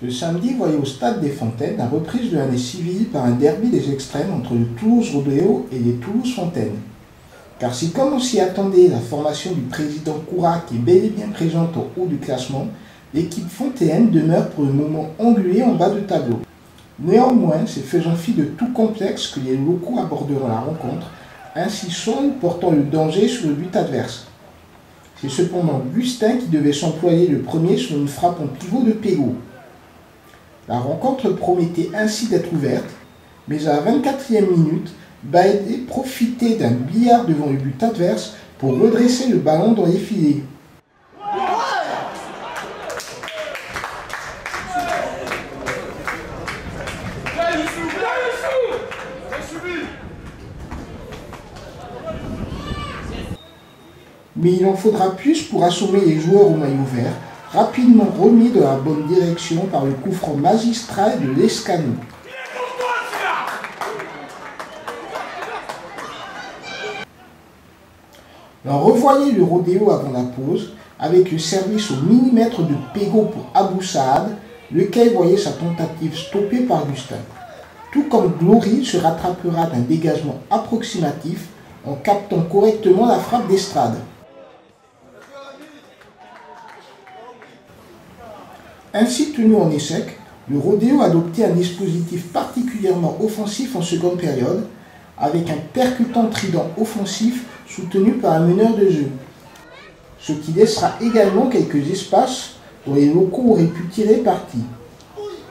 Le samedi voyait au stade des Fontaines la reprise de l'année civile par un derby des extrêmes entre le Toulouse Rodéo et les Toulouse Fontaines. Car si comme on s'y attendait, la formation du président Courac est bel et bien présente au haut du classement, l'équipe fontéenne demeure pour le moment engluée en bas de tableau. Néanmoins, c'est faisant fi de tout complexe que les locaux aborderont la rencontre, ainsi Saône portant le danger sur le but adverse. C'est cependant Gustin qui devait s'employer le premier sur une frappe en pivot de Pégo. La rencontre promettait ainsi d'être ouverte, mais à la 24e minute, Baédé profitait d'un billard devant le but adverse pour redresser le ballon dans les filets. Mais il en faudra plus pour assommer les joueurs au maillot vert, rapidement remis dans la bonne direction par le coup franc magistral de Lescano. On revoyait le rodéo avant la pause, avec le service au millimètre de Pégo pour Abou Saad, lequel voyait sa tentative stoppée par Gustin. Tout comme Glory se rattrapera d'un dégagement approximatif en captant correctement la frappe d'Estrade. Ainsi tenu en échec, le rodéo adoptait un dispositif particulièrement offensif en seconde période, avec un percutant trident offensif soutenu par un meneur de jeu, ce qui laissera également quelques espaces dont les locaux auraient pu tirer parti.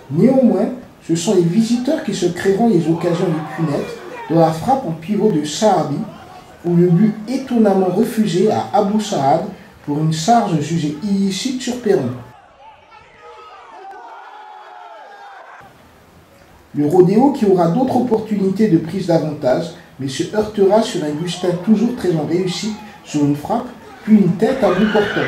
Néanmoins, ce sont les visiteurs qui se créeront les occasions les plus nettes dans la frappe en pivot de Saadi, ou le but étonnamment refusé à Abou Saad pour une charge jugée illicite sur Perron. Le rodéo qui aura d'autres opportunités de prise d'avantage, mais se heurtera sur un Gustin toujours très en réussite sur une frappe, puis une tête à bout portant.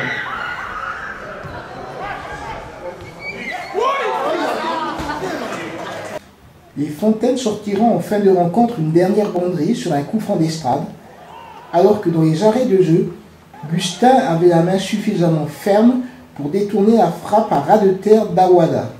Les Fontaines sortiront en fin de rencontre une dernière banderie sur un coup franc d'Estrade, alors que dans les arrêts de jeu, Gustin avait la main suffisamment ferme pour détourner la frappe à ras de terre d'Awada.